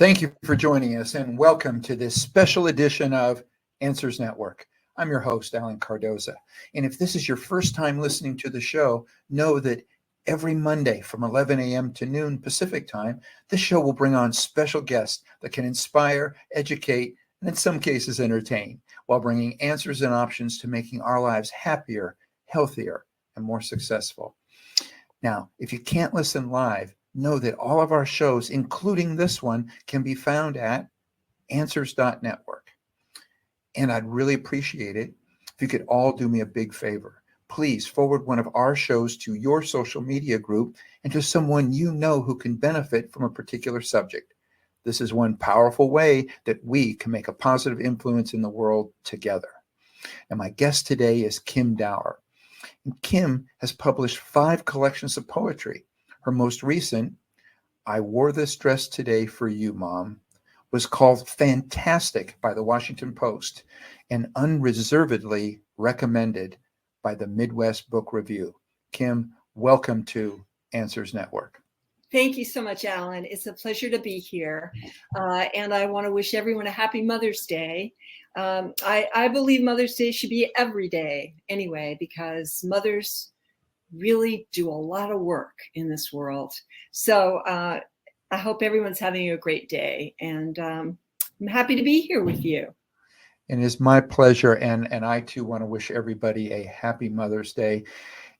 Thank you for joining us and welcome to this special edition of Answers Network. I'm your host, Alan Cardoza. And if this is your first time listening to the show, know that every Monday from 11 a.m. to noon Pacific time, this show will bring on special guests that can inspire, educate, and in some cases entertain, while bringing answers and options to making our lives happier, healthier, and more successful. Now, if you can't listen live, know that all of our shows, including this one, can be found at answers.network. And I'd really appreciate it if you could all do me a big favor. Please forward one of our shows to your social media group and to someone you know who can benefit from a particular subject. This is one powerful way that we can make a positive influence in the world together. And my guest today is Kim Dower. And Kim has published 5 collections of poetry. Her most recent, I Wore This Dress Today for You, Mom, was called fantastic by the Washington Post and unreservedly recommended by the Midwest Book Review. Kim, welcome to Answers Network. Thank you so much, Alan. It's a pleasure to be here. And I want to wish everyone a happy Mother's Day. I believe Mother's Day should be every day anyway, because mothers really do a lot of work in this world. So I hope everyone's having a great day. And I'm happy to be here with you. And it's my pleasure. And I too want to wish everybody a happy Mother's Day.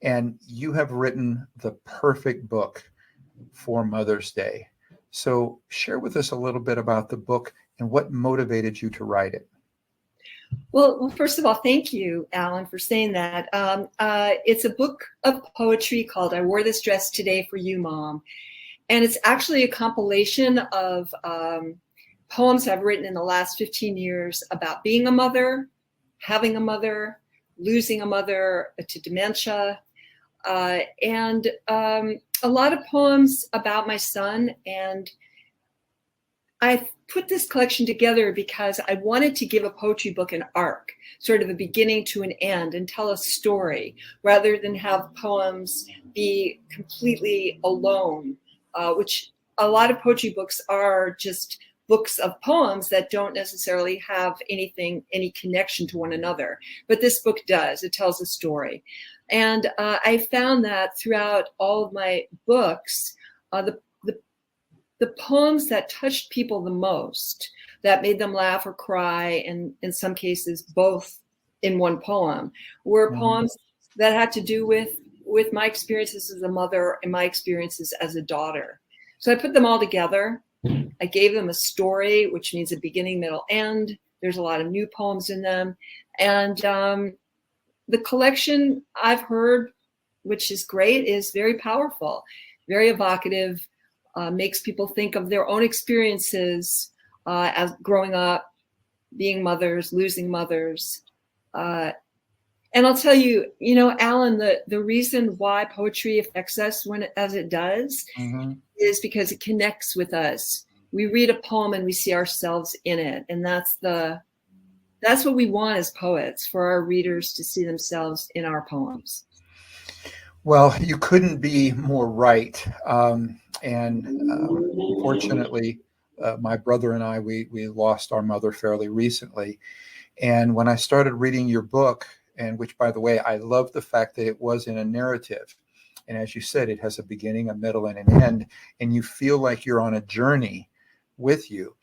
And you have written the perfect book for Mother's Day. So share with us a little bit about the book and what motivated you to write it. Well, first of all, thank you, Alan, for saying that. It's a book of poetry called I Wore This Dress Today for You, Mom. And it's actually a compilation of poems I've written in the last 15 years about being a mother, having a mother, losing a mother to dementia, and a lot of poems about my son. And I put this collection together because I wanted to give a poetry book an arc, sort of a beginning to an end, and tell a story rather than have poems be completely alone, which a lot of poetry books are just books of poems that don't necessarily have any connection to one another. But this book does. It tells a story. And I found that throughout all of my books, the poems that touched people the most, that made them laugh or cry, and in some cases both in one poem, were poems that had to do with my experiences as a mother and my experiences as a daughter. So I put them all together. I gave them a story, which means a beginning, middle, end. There's a lot of new poems in them. And the collection, I've heard, which is great, is very powerful, very evocative, makes people think of their own experiences as growing up, being mothers, losing mothers. And I'll tell you, Alan, the reason why poetry affects us as it does is because it connects with us. We read a poem and we see ourselves in it. And that's what we want as poets, for our readers to see themselves in our poems. Well, you couldn't be more right. Fortunately, my brother and I, we lost our mother fairly recently. And when I started reading your book, and which, by the way, I love the fact that it was in a narrative. And as you said, it has a beginning, a middle, and an end. And you feel like you're on a journey with you.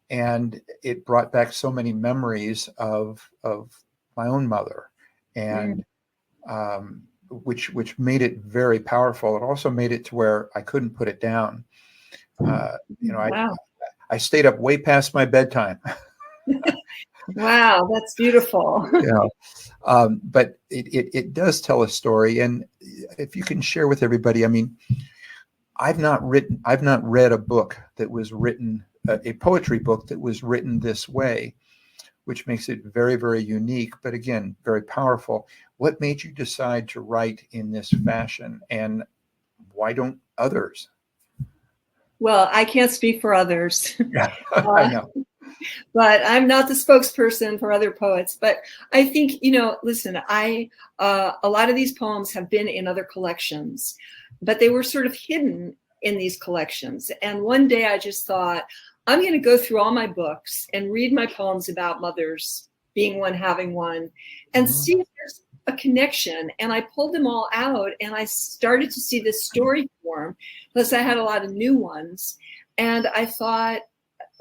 And it brought back so many memories of my own mother, and which made it very powerful. It also made it to where I couldn't put it down. Wow. I stayed up way past my bedtime. Wow, that's beautiful. Yeah, but it does tell a story, and if you can share with everybody, I mean, I've not read a book that was written, a poetry book that was written this way, which makes it very, very unique, but again, very powerful. What made you decide to write in this fashion, and why don't others? Well, I can't speak for others. Yeah, I know. But I'm not the spokesperson for other poets. But I think, listen, a lot of these poems have been in other collections, but they were sort of hidden in these collections. And one day I just thought, I'm going to go through all my books and read my poems about mothers, being one, having one, and see if there's a connection. And I pulled them all out, and I started to see this story form. Plus, I had a lot of new ones. And I thought,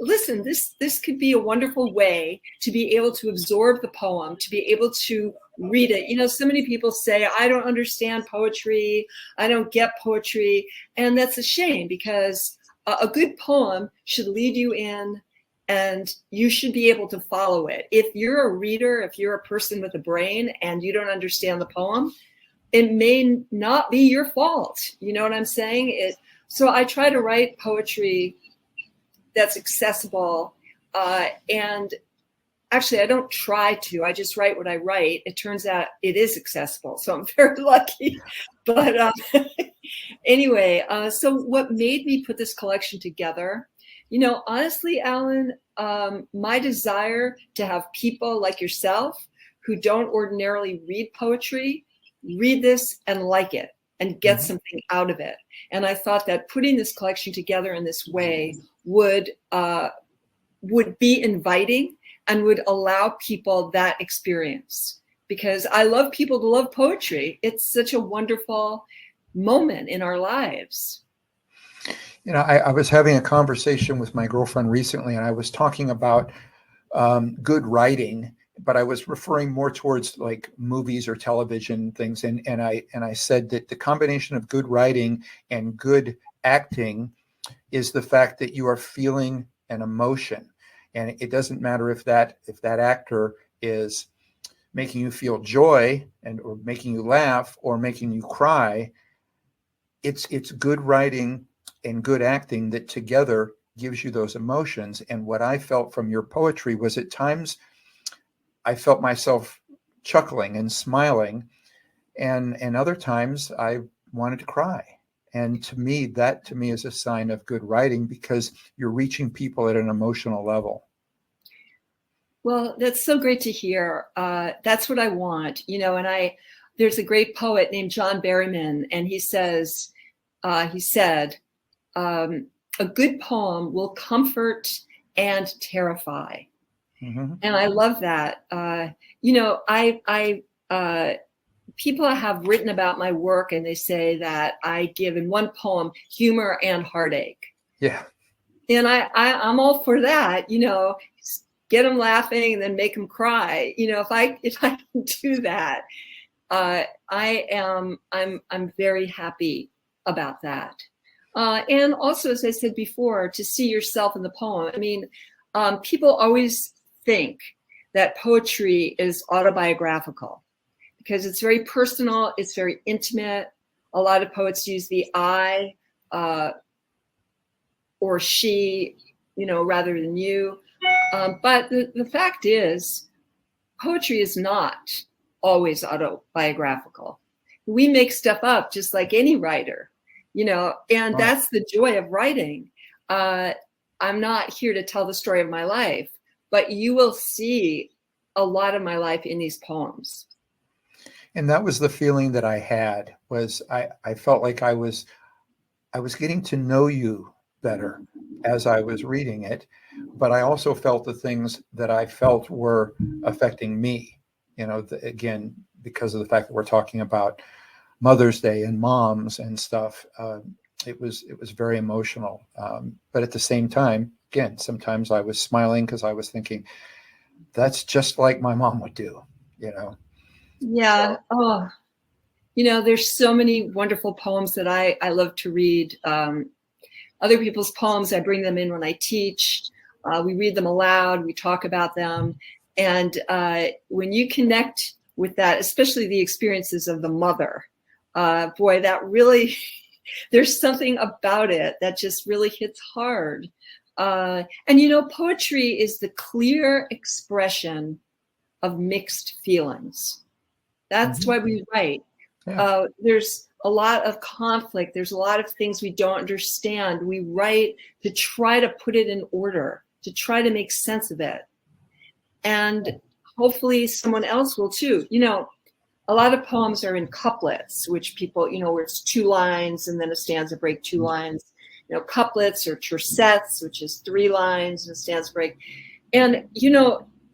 listen, this could be a wonderful way to be able to absorb the poem, to be able to read it. You know, so many people say, I don't understand poetry, I don't get poetry. And that's a shame, because a good poem should lead you in, and you should be able to follow it. If you're a reader, if you're a person with a brain and you don't understand the poem, it may not be your fault. You know what I'm saying? So I try to write poetry that's accessible. And actually, I don't try to. I just write what I write. It turns out it is accessible. So I'm very lucky. But anyway, so what made me put this collection together? You know, honestly, Alan, my desire to have people like yourself who don't ordinarily read poetry, read this and like it and get something out of it. And I thought that putting this collection together in this way would be inviting and would allow people that experience. Because I love people to love poetry. It's such a wonderful moment in our lives. You know, I was having a conversation with my girlfriend recently, and I was talking about good writing, but I was referring more towards like movies or television things. And I said that the combination of good writing and good acting is the fact that you are feeling an emotion. And it doesn't matter if that actor is making you feel joy or making you laugh or making you cry. It's good writing and good acting that together gives you those emotions. And what I felt from your poetry was, at times I felt myself chuckling and smiling, and other times I wanted to cry. And to me, that is a sign of good writing, because you're reaching people at an emotional level. Well, that's so great to hear. That's what I want, you know. And there's a great poet named John Berryman, and he said, a good poem will comfort and terrify. And I love that. You know, people have written about my work, and they say that I give in one poem humor and heartache. Yeah. And I'm all for that, you know, get them laughing and then make them cry. You know, if I can do that, I'm very happy about that. And also, as I said before, to see yourself in the poem. I mean, people always think that poetry is autobiographical because it's very personal, it's very intimate. A lot of poets use the I or she, you know, rather than you. But the fact is, poetry is not always autobiographical. We make stuff up just like any writer, you know, and that's the joy of writing. I'm not here to tell the story of my life, but you will see a lot of my life in these poems. And that was the feeling that I had, was I felt like I was getting to know you better as I was reading it, but I also felt the things that I felt were affecting me, you know, again, because of the fact that we're talking about Mother's Day and moms and stuff. It was very emotional. But at the same time, again, sometimes I was smiling because I was thinking, that's just like my mom would do, you know? Yeah. Oh, you know, there's so many wonderful poems that I love to read. Other people's poems, I bring them in when I teach. We read them aloud, we talk about them. And when you connect with that, especially the experiences of the mother, boy, that really, there's something about it that just really hits hard. And, you know, poetry is the clear expression of mixed feelings. That's why we write. Yeah. There's a lot of conflict. There's a lot of things we don't understand. We write to try to put it in order, to try to make sense of it. And hopefully someone else will too. You know, a lot of poems are in couplets, which people, you know, where it's 2 lines and then a stanza break 2 lines. couplets or tercets, which is 3 lines and a stanza break. And,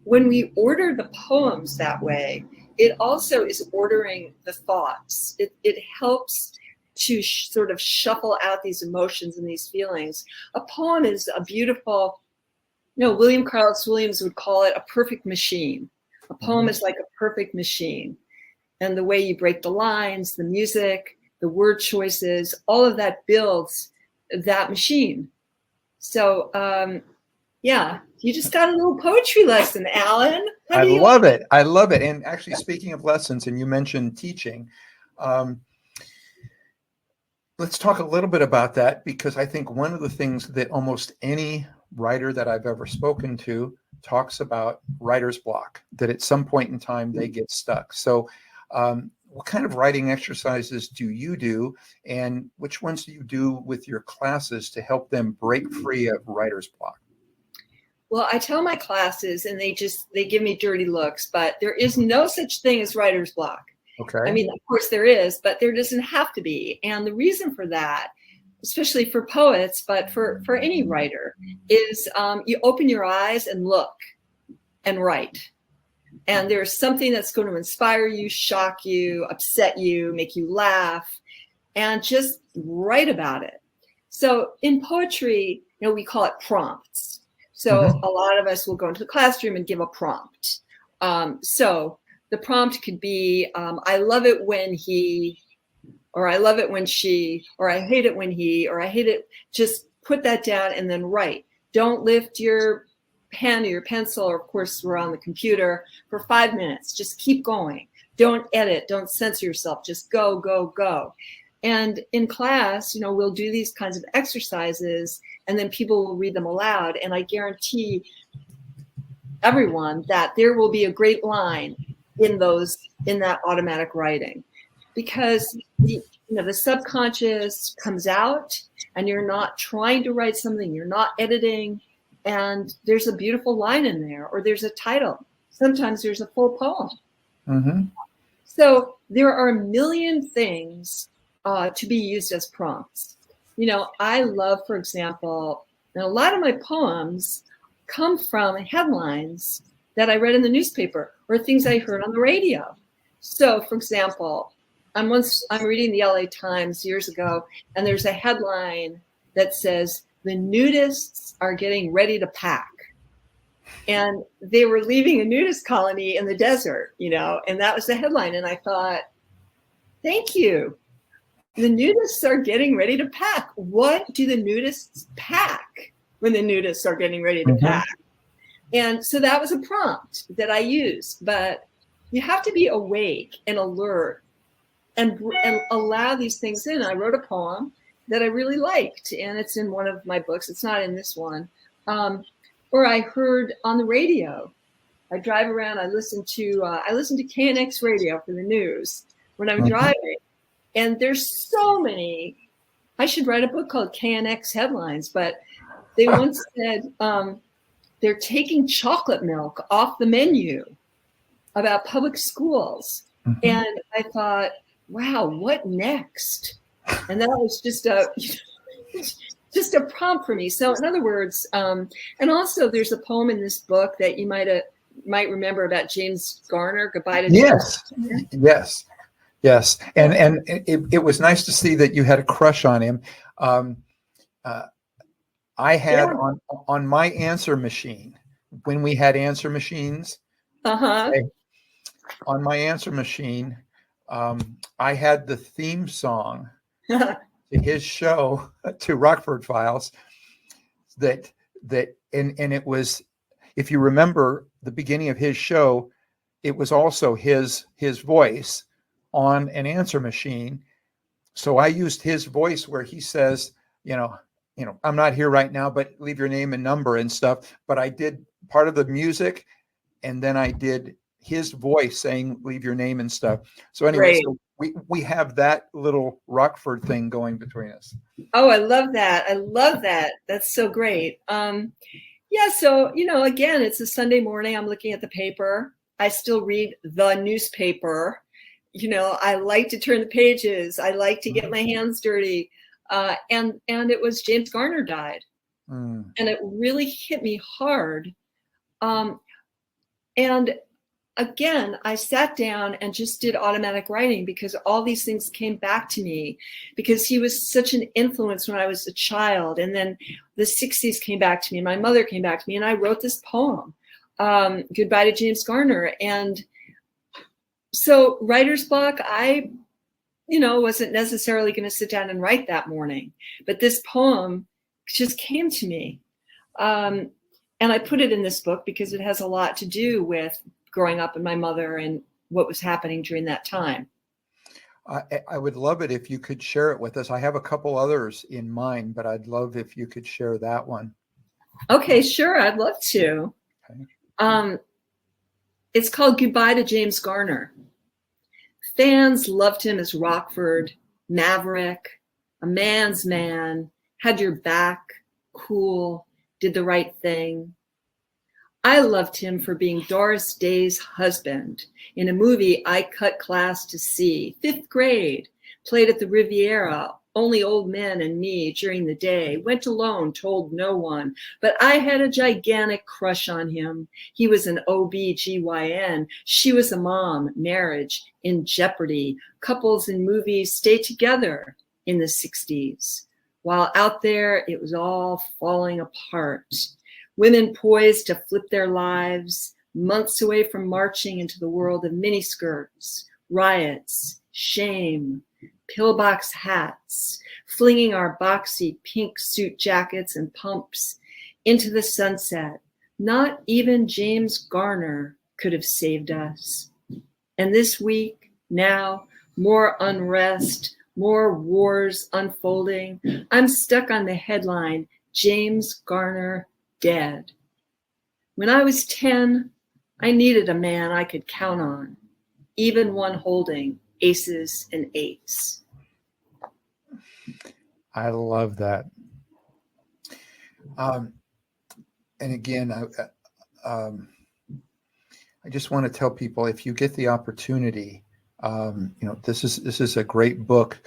when we order the poems that way, it also is ordering the thoughts. It helps to sort of shuffle out these emotions and these feelings. A poem is a beautiful, William Carlos Williams would call it a perfect machine. A poem is like a perfect machine. And the way you break the lines, the music, the word choices, all of that builds that machine. So, yeah, you just got a little poetry lesson, Alan. I love it. I love it. And actually, speaking of lessons, and you mentioned teaching, let's talk a little bit about that, because I think one of the things that almost any writer that I've ever spoken to talks about writer's block, that at some point in time they get stuck. So what kind of writing exercises do you do, and which ones do you do with your classes to help them break free of writer's block? Well, I tell my classes and they give me dirty looks, but there is no such thing as writer's block. Okay. I mean, of course there is, but there doesn't have to be. And the reason for that, especially for poets, but for any writer, is you open your eyes and look and write. And there's something that's going to inspire you, shock you, upset you, make you laugh, and just write about it. So in poetry, we call it prompts. So a lot of us will go into the classroom and give a prompt. So the prompt could be, I love it when he, or I love it when she, or I hate it when he, or I hate it. Just put that down and then write. Don't lift your pen or your pencil, or of course we're on the computer, for 5 minutes. Just keep going. Don't edit. Don't censor yourself. Just go, go, go. And in class, we'll do these kinds of exercises, and then people will read them aloud. And I guarantee everyone that there will be a great line in that automatic writing, because the subconscious comes out, and you're not trying to write something, you're not editing, and there's a beautiful line in there, or there's a title. Sometimes there's a full poem. Mm-hmm. So there are a million things to be used as prompts. I love, for example, and a lot of my poems come from headlines that I read in the newspaper or things I heard on the radio. So, for example, I'm reading the LA Times years ago, and there's a headline that says, "The nudists are getting ready to pack." And they were leaving a nudist colony in the desert, and that was the headline. And I thought, thank you. The nudists are getting ready to pack. What do the nudists pack when the nudists are getting ready to pack? And so that was a prompt that I used. But you have to be awake and alert and allow these things in. I wrote a poem that I really liked, and it's in one of my books. It's not in this one. Or I heard on the radio. I drive around. I listen to KNX radio for the news when I'm driving. And there's so many. I should write a book called KNX Headlines, but they once said they're taking chocolate milk off the menu about public schools. And I thought, wow, what next? And that was just a prompt for me. So in other words, and also there's a poem in this book that you might remember about James Garner, Goodbye to Yes. James. Yes. Yes, and it was nice to see that you had a crush on him. I had on my answer machine, when we had answer machines. Okay, on my answer machine, I had the theme song to his show, to Rockford Files. And it was, if you remember the beginning of his show, it was also his voice on an answer machine. So I used his voice where he says, I'm not here right now, but leave your name and number and stuff. But I did part of the music, and then I did his voice saying, leave your name and stuff. So anyway, so we have that little Rockford thing going between us. Oh, I love that. I love that. That's so great. Yeah. So, again, it's a Sunday morning. I'm looking at the paper. I still read the newspaper. I like to turn the pages. I like to get my hands dirty. And it was James Garner died. Mm. And it really hit me hard. And again, I sat down and just did automatic writing because all these things came back to me because he was such an influence when I was a child. And then the 60s came back to me, my mother came back to me, and I wrote this poem, Goodbye to James Garner. And so writer's block, I wasn't necessarily going to sit down and write that morning, but this poem just came to me. And I put it in this book because it has a lot to do with growing up with my mother and what was happening during that time. I would love it if you could share it with us. I have a couple others in mind, but I'd love if you could share that one. Okay, sure. I'd love to. Okay. It's called Goodbye to James Garner. Fans loved him as Rockford, maverick, a man's man, had your back, cool, did the right thing. I loved him for being Doris Day's husband in a movie I cut class to see, 5th grade, played at the Riviera, only old men and me during the day, went alone, told no one, but I had a gigantic crush on him. He was an OB-GYN. She was a mom, marriage in jeopardy. Couples in movies stay together in the 60s. While out there, it was all falling apart. Women poised to flip their lives, months away from marching into the world of miniskirts, riots, shame, pillbox hats, flinging our boxy pink suit jackets and pumps into the sunset. Not even James Garner could have saved us. And this week, now, more unrest, more wars unfolding. I'm stuck on the headline, James Garner dead. When I was 10, I needed a man I could count on, even one holding aces and eights. I love that. And again, I just want to tell people, if you get the opportunity, this is a great book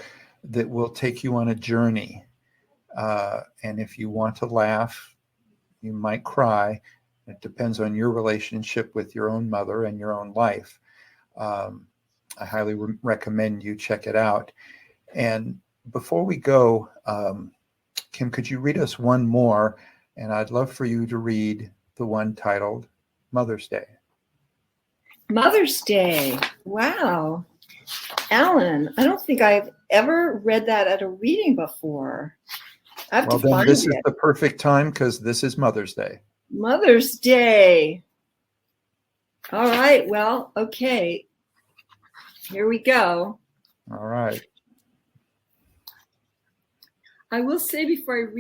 that will take you on a journey. And if you want to laugh, you might cry. It depends on your relationship with your own mother and your own life. I highly recommend you check it out. And before we go, Kim, could you read us one more? And I'd love for you to read the one titled Mother's Day. Mother's Day. Wow. Alan, I don't think I've ever read that at a reading before. Well, then this is the perfect time because this is Mother's Day. Mother's Day. All right. Well, okay. Here we go. All right. I will say before I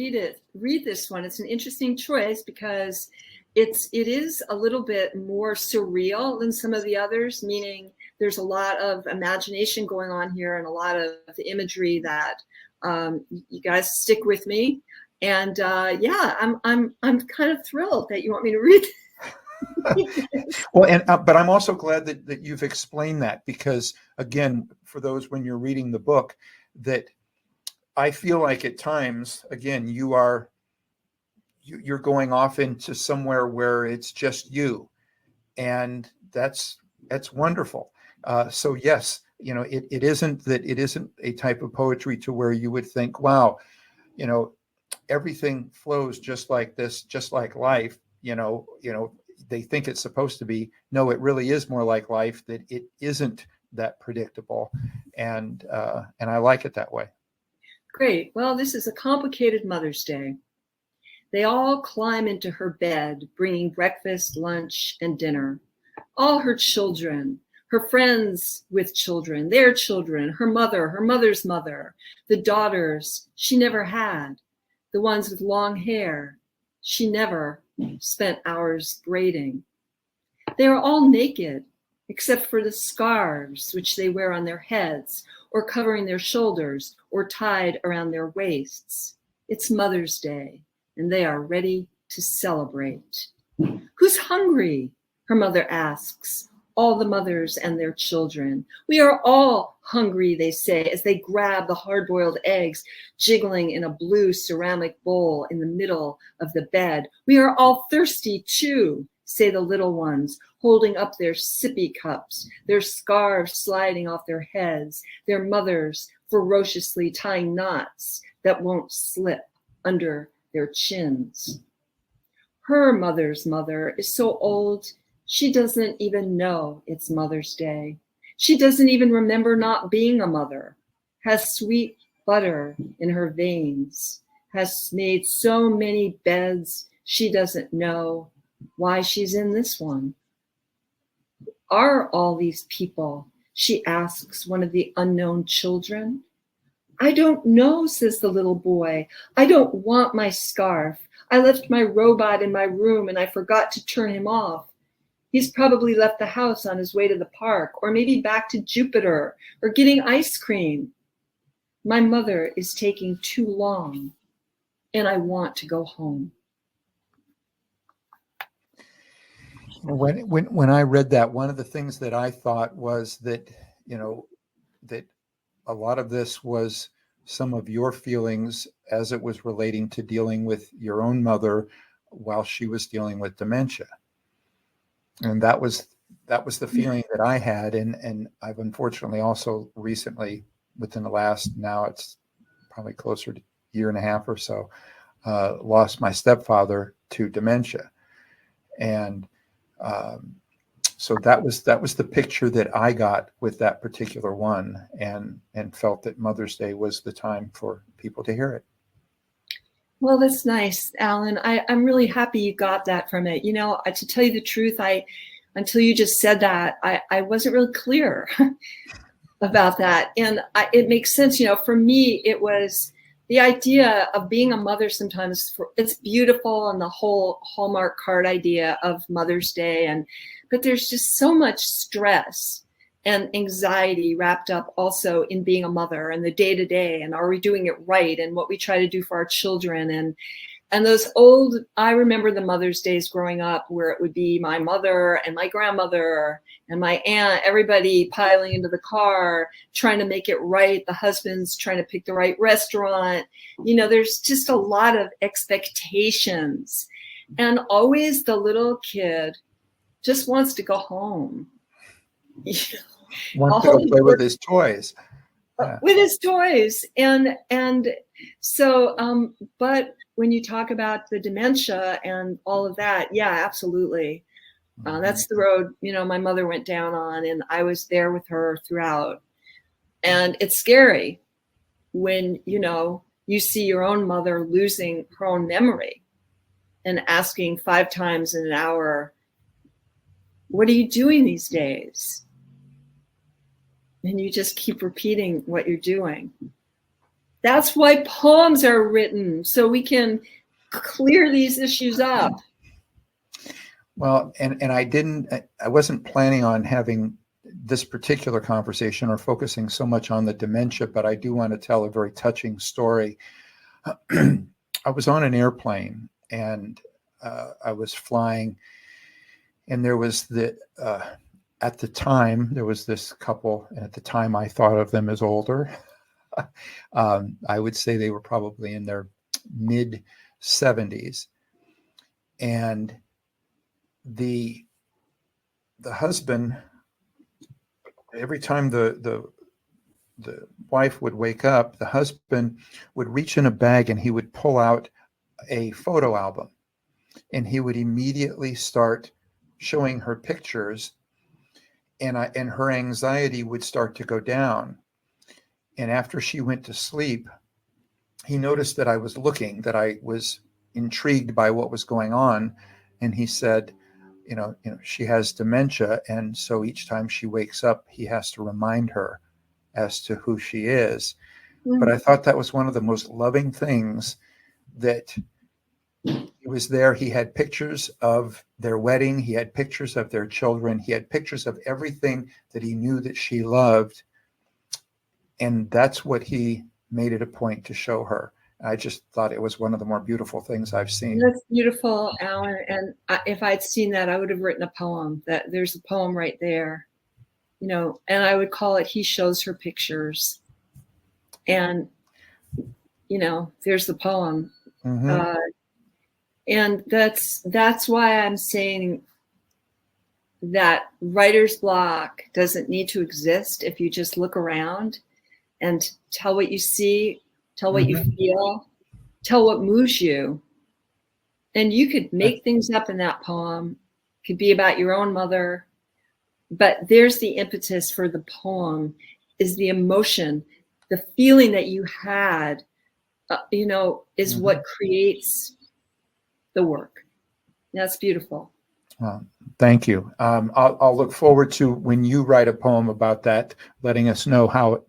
read this one, it's an interesting choice because it is a little bit more surreal than some of the others, meaning there's a lot of imagination going on here and a lot of imagery that you guys stick with me, and I'm kind of thrilled that you want me to read. Well, but I'm also glad that you've explained that, because again, for those when you're reading the book, that I feel like at times, again, you're going off into somewhere where it's just you, and that's wonderful. So yes. It isn't a type of poetry to where you would think, wow, everything flows just like this, just like life, they think it's supposed to be. No, it really is more like life, that it isn't that predictable. And I like it that way. Great. Well, this is a complicated Mother's Day. They all climb into her bed, bringing breakfast, lunch, and dinner. All her children, her friends with children, their children, her mother's mother, the daughters she never had, the ones with long hair she never spent hours braiding. They are all naked, except for the scarves which they wear on their heads, or covering their shoulders, or tied around their waists. It's Mother's Day, and they are ready to celebrate. Who's hungry? Her mother asks. all the mothers and their children. We are all hungry, they say, as they grab the hard-boiled eggs jiggling in a blue ceramic bowl in the middle of the bed. We are all thirsty too, say the little ones, holding up their sippy cups, their scarves sliding off their heads, their mothers ferociously tying knots that won't slip under their chins. Her mother's mother is so old, she doesn't even know it's Mother's Day. She doesn't even remember not being a mother, has sweet butter in her veins, has made so many beds she doesn't know why she's in this one. Are all these people? She asks one of the unknown children. I don't know, says the little boy. I don't want my scarf. I left my robot in my room and I forgot to turn him off. He's probably left the house on his way to the park, or maybe back to Jupiter, or getting ice cream. My mother is taking too long, and I want to go home. When I read that, one of the things that I thought was that, that a lot of this was some of your feelings as it was relating to dealing with your own mother while she was dealing with dementia. And that was the feeling that I had. And I've unfortunately also recently, within the last, now it's probably closer to a year and a half or so, lost my stepfather to dementia. And so that was the picture that I got with that particular one, and felt that Mother's Day was the time for people to hear it. Well, that's nice, Alan. I'm really happy you got that from it. To tell you the truth, until you just said that, I wasn't really clear about that. And it makes sense. For me, it was the idea of being a mother sometimes. It's beautiful, and the whole Hallmark card idea of Mother's Day. But there's just so much stress and anxiety wrapped up also in being a mother and the day-to-day, and are we doing it right, and what we try to do for our children. And those I remember the Mother's Days growing up where it would be my mother and my grandmother and my aunt, everybody piling into the car, trying to make it right. The husband's trying to pick the right restaurant. There's just a lot of expectations. And always the little kid just wants to go home. Wants to go play with his toys. Yeah. With his toys. And so, but when you talk about the dementia and all of that, yeah, absolutely. That's the road, my mother went down on, and I was there with her throughout. And it's scary when, you see your own mother losing her own memory and asking 5 times in an hour, what are you doing these days? And you just keep repeating what you're doing. That's why poems are written, so we can clear these issues up. Well, and I wasn't planning on having this particular conversation or focusing so much on the dementia, but I do want to tell a very touching story. I was on an airplane, and I was flying, and there was at the time, there was this couple, and at the time I thought of them as older. I would say they were probably in their mid 70s. And the husband, every time the wife would wake up, the husband would reach in a bag and he would pull out a photo album, and he would immediately start showing her pictures, and her anxiety would start to go down. And after she went to sleep, he noticed that I was looking, that I was intrigued by what was going on. And he said, she has dementia. And so each time she wakes up, he has to remind her as to who she is. Mm-hmm. But I thought that was one of the most loving things, that he was there. He had pictures of their wedding. He had pictures of their children. He had pictures of everything that he knew that she loved. And that's what he made it a point to show her. I just thought it was one of the more beautiful things I've seen. That's beautiful, Alan. And if I'd seen that, I would have written a poem. That there's a poem right there, and I would call it "He Shows Her Pictures," and there's the poem. Mm-hmm. And that's why I'm saying that writer's block doesn't need to exist if you just look around and tell what you see, tell what you feel, tell what moves you. And you could make things up in that poem. It could be about your own mother, but there's the impetus for the poem, is the emotion, the feeling that you had, is what creates the work. That's beautiful. Thank you. I'll look forward to when you write a poem about that, letting us know how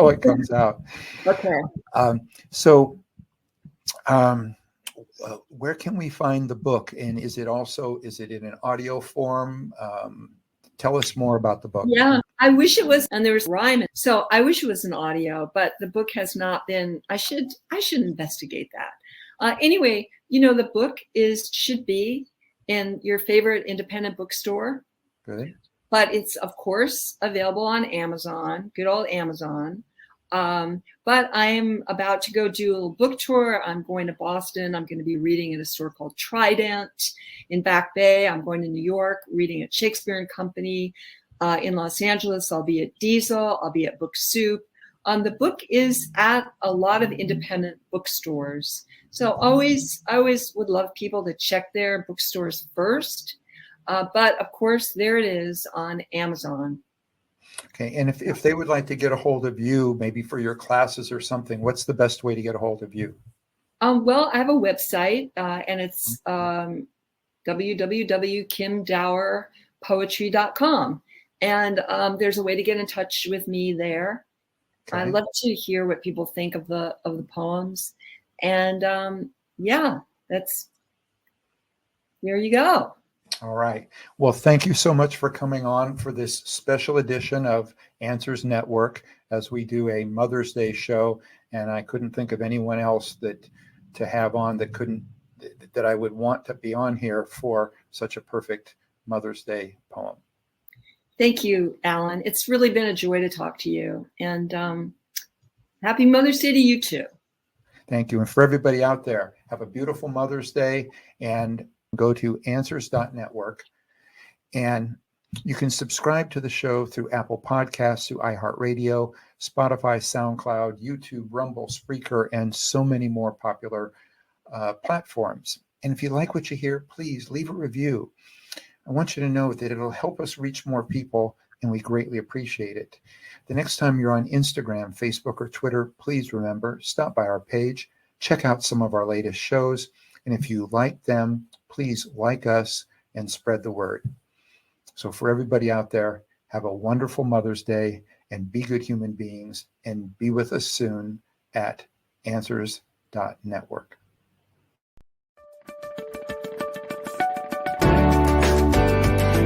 it comes out. Okay. Where can we find the book? And is it in an audio form? Tell us more about the book. Yeah, I wish it was, and there was rhyme. So I wish it was an audio, but the book has not been. I should investigate that. Anyway, the book should be in your favorite independent bookstore. Good. But it's, of course, available on Amazon, good old Amazon. But I'm about to go do a little book tour. I'm going to Boston. I'm going to be reading at a store called Trident in Back Bay. I'm going to New York, reading at Shakespeare and Company. In Los Angeles, I'll be at Diesel. I'll be at Book Soup. The book is at a lot of independent bookstores. So I always would love people to check their bookstores first. But of course, there it is on Amazon. Okay. And if they would like to get a hold of you, maybe for your classes or something, what's the best way to get a hold of you? Well, I have a website, and it's www.kimdowerpoetry.com. And there's a way to get in touch with me there. Okay. I love to hear what people think of the poems. And there you go. All right. Well, thank you so much for coming on for this special edition of Answers Network as we do a Mother's Day show. And I couldn't think of anyone else to have on that I would want to be on here for such a perfect Mother's Day poem. Thank you, Alan. It's really been a joy to talk to you. And happy Mother's Day to you too. Thank you. And for everybody out there, have a beautiful Mother's Day, and go to answers.network. And you can subscribe to the show through Apple Podcasts, through iHeartRadio, Spotify, SoundCloud, YouTube, Rumble, Spreaker, and so many more popular platforms. And if you like what you hear, please leave a review. I want you to know that it'll help us reach more people, and we greatly appreciate it. The next time you're on Instagram, Facebook, or Twitter, please remember, stop by our page, check out some of our latest shows, and if you like them, please like us and spread the word. So for everybody out there, have a wonderful Mother's Day, and be good human beings, and be with us soon at answers.network.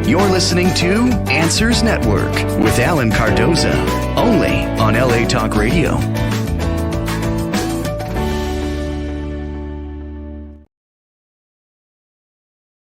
You're listening to Answers Network with Alan Cardoza, only on LA Talk Radio.